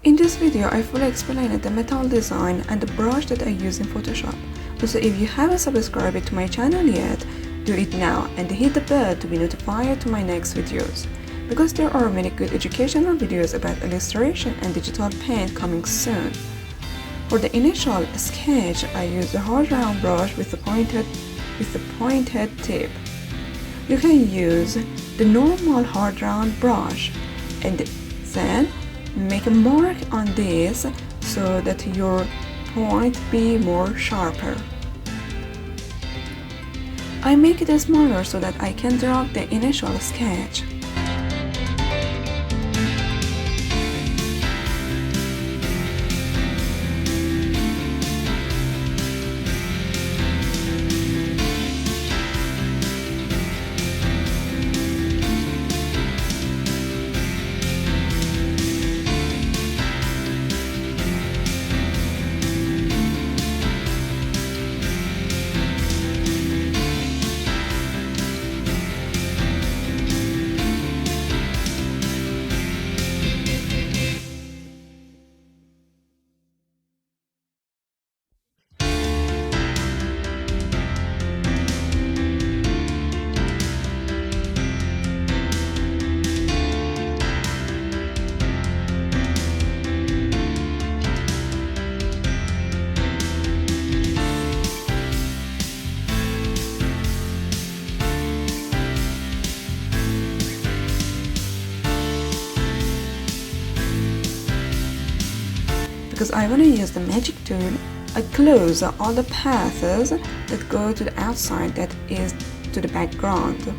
In this video, I fully explained the metal design and the brush that I use in Photoshop. Also, if you haven't subscribed to my channel yet, do it now and hit the bell to be notified to my next videos, because there are many good educational videos about illustration and digital paint coming soon. For the initial sketch, I use the hard round brush with the pointed tip. You can use the normal hard round brush and then make a mark on this so that your point be more sharper. I make it smaller so that I can draw the initial sketch. Because I want to use the magic tool, I close all the paths that go to the outside, that is to the background.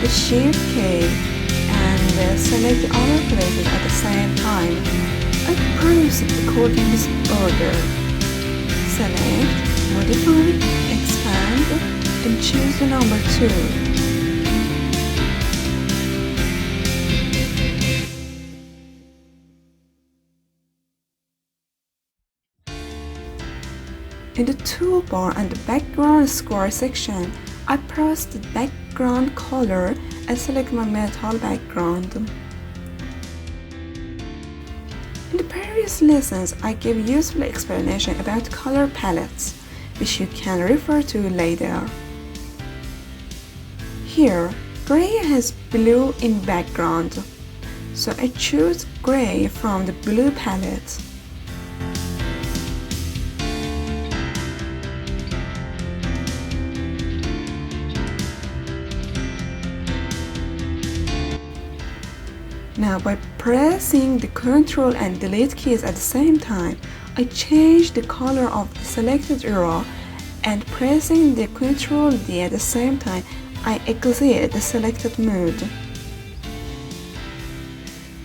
The Shift key and select the other places at the same time. I proceed according to this order. Select, modify, expand, and choose the number 2. In the toolbar and the background square section, I press the background color and select my metal background. In the previous lessons, I gave useful explanation about color palettes, which you can refer to later. Here, gray has blue in background, so I choose gray from the blue palette. Now, by pressing the Ctrl and Delete keys at the same time, I change the color of the selected area, and pressing the Ctrl D at the same time, I exit the selected mode.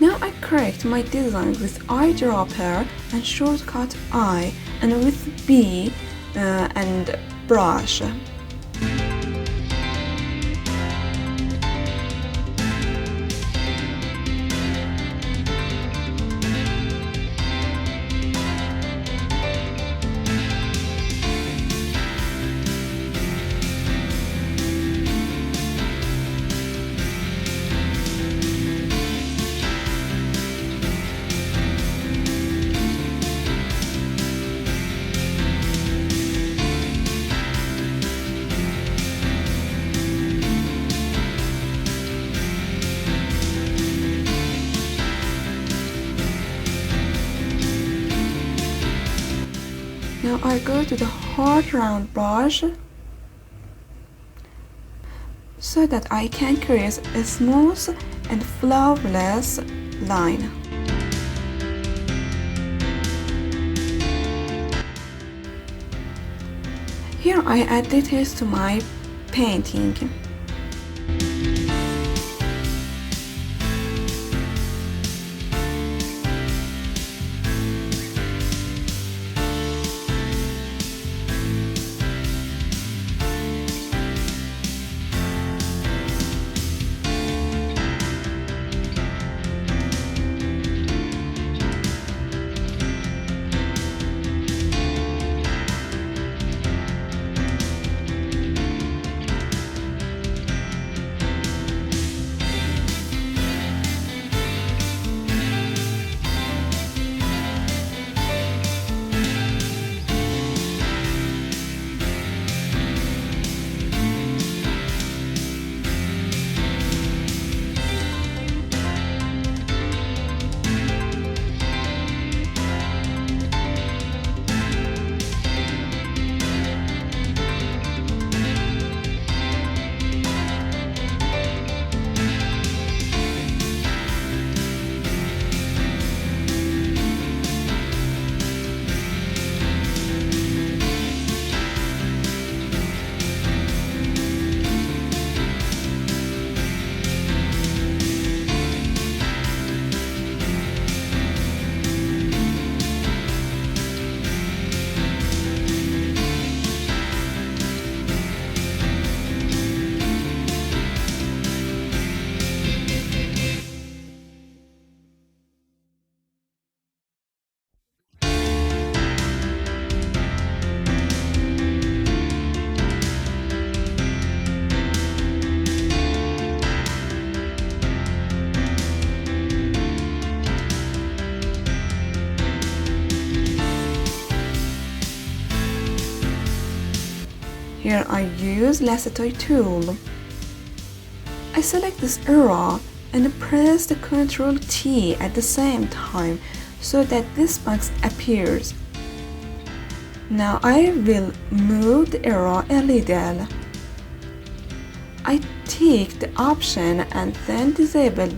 Now I correct my design with eyedropper and shortcut I, and with B and brush. Now I go to the hard round brush so that I can create a smooth and flawless line. Here I add details to my painting. Here I use lasso tool. I select this area and press the Ctrl T at the same time so that this box appears. Now I will move the area a little. I tick the option and then disable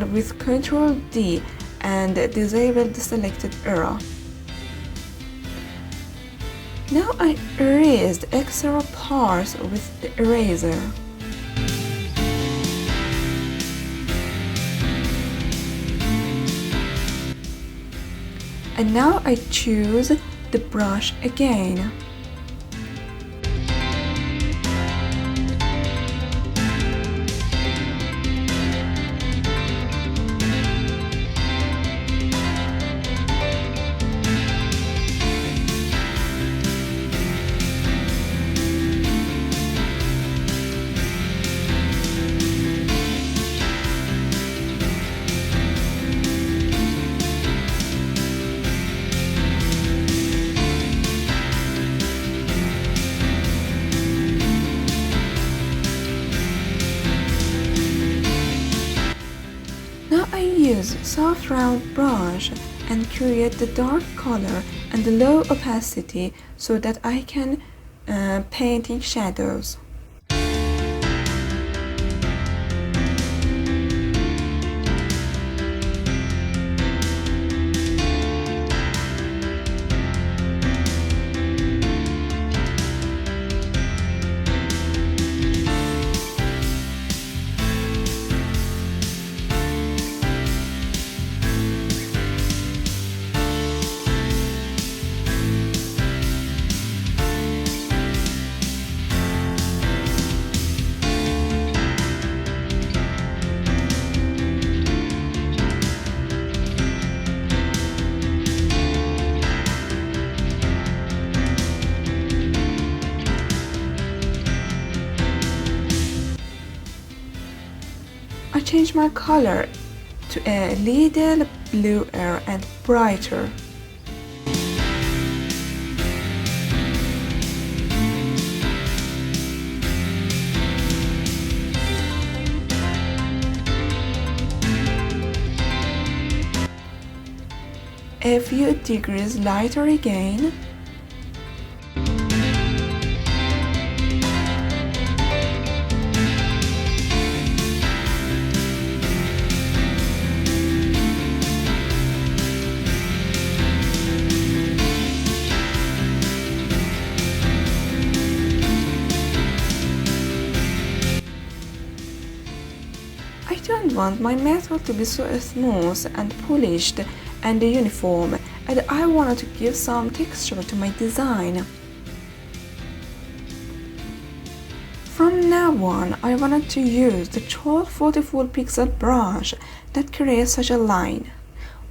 with Ctrl D and disable the selected area. Now I erase the extra parts with the eraser. And now I choose the brush again. I use soft round brush and create the dark color and the low opacity so that I can paint in shadows. I change my color to a little bluer and brighter. A few degrees lighter again. want my metal to be so smooth and polished and uniform, and I wanted to give some texture to my design. From now on, I wanted to use the 1244 pixel brush that creates such a line.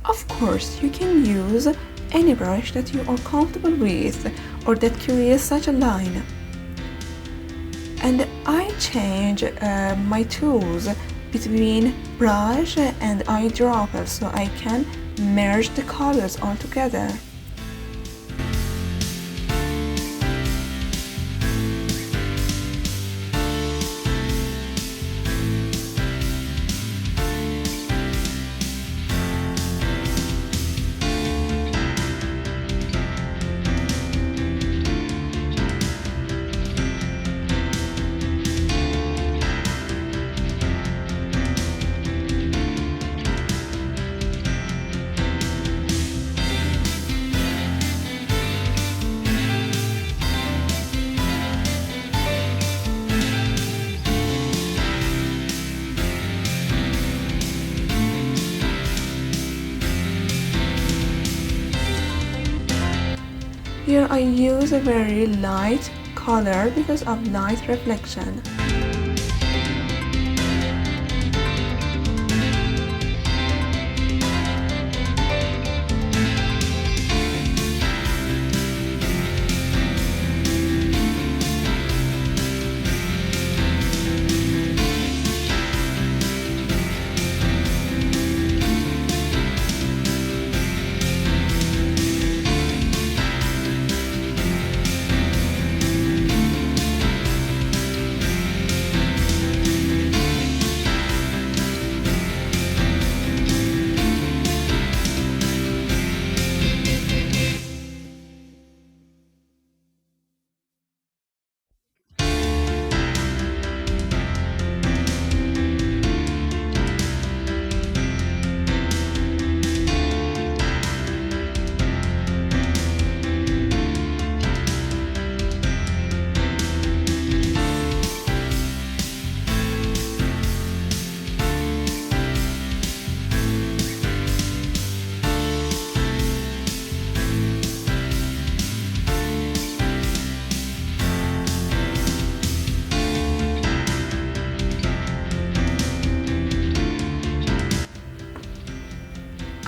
Of course, you can use any brush that you are comfortable with or that creates such a line. And I change my tools between brush and eyedropper so I can merge the colors all together. Here I use a very light color because of light reflection.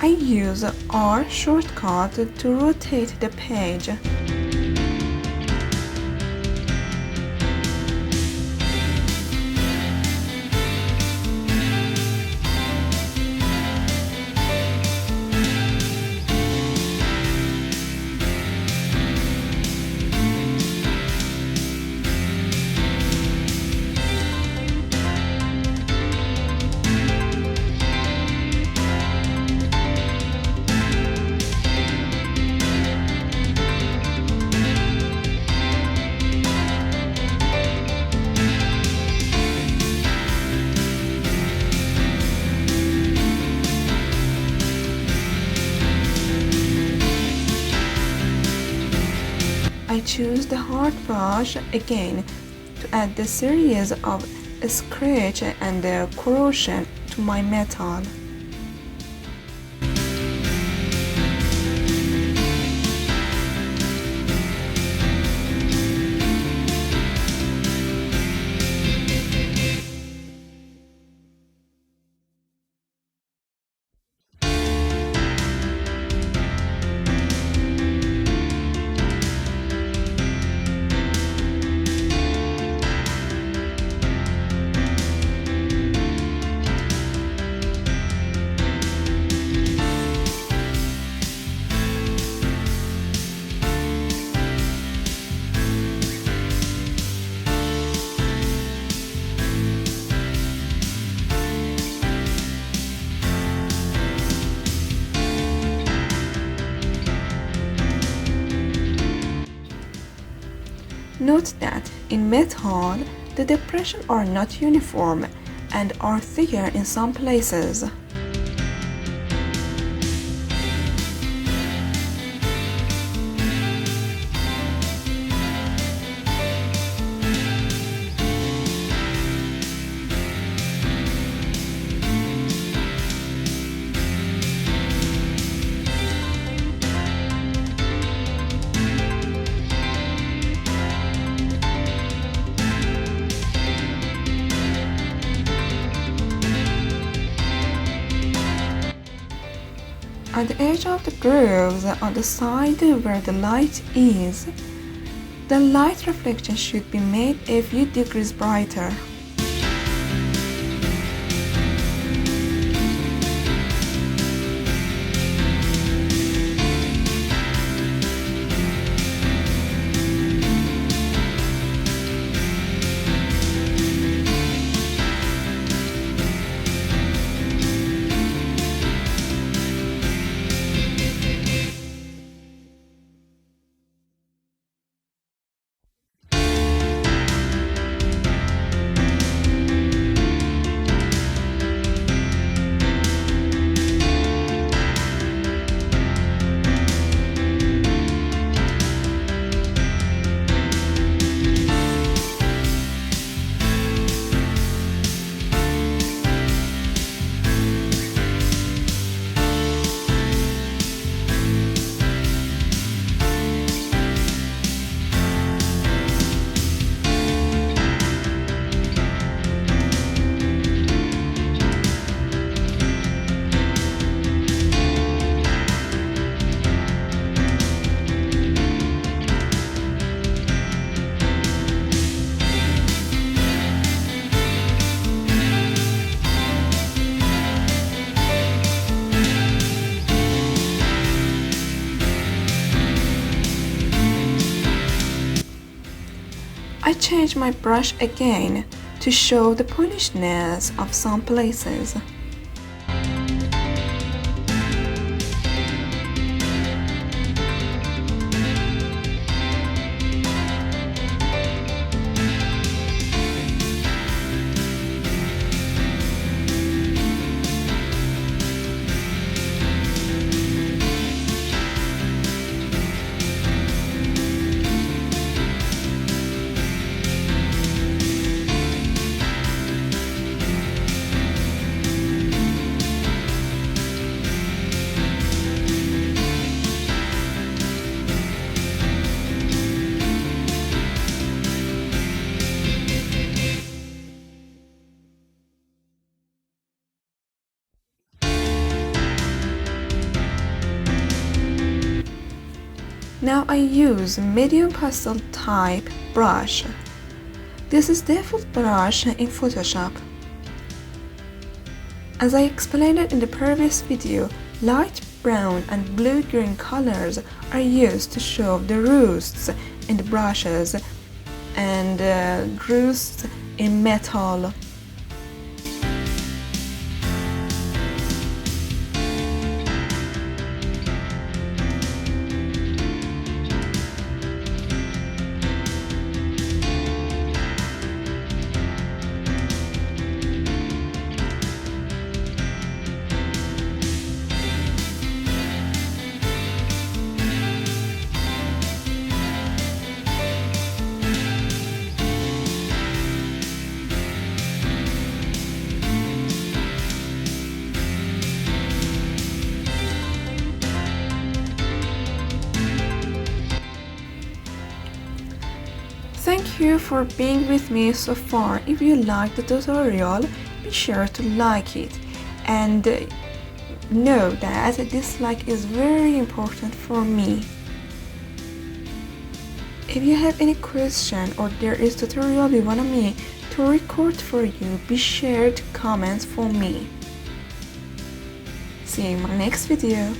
I use R shortcut to rotate the page. I choose the hard brush again to add the series of scratch and corrosion to my metal. Note that in metal, the depressions are not uniform and are thicker in some places. at the edge of the grooves on the side where the light is, the light reflection should be made a few degrees brighter. I changed my brush again to show the polishedness of some places. Now I use medium pastel type brush. This is default brush in Photoshop. As I explained in the previous video, light brown and blue-green colors are used to show the roosts in the brushes and roosts in metal. Thank you for being with me so far. If you liked the tutorial, be sure to like it and know that a dislike is very important for me. If you have any question or there is tutorial you want me to record for you, be sure to comment for me. See you in my next video.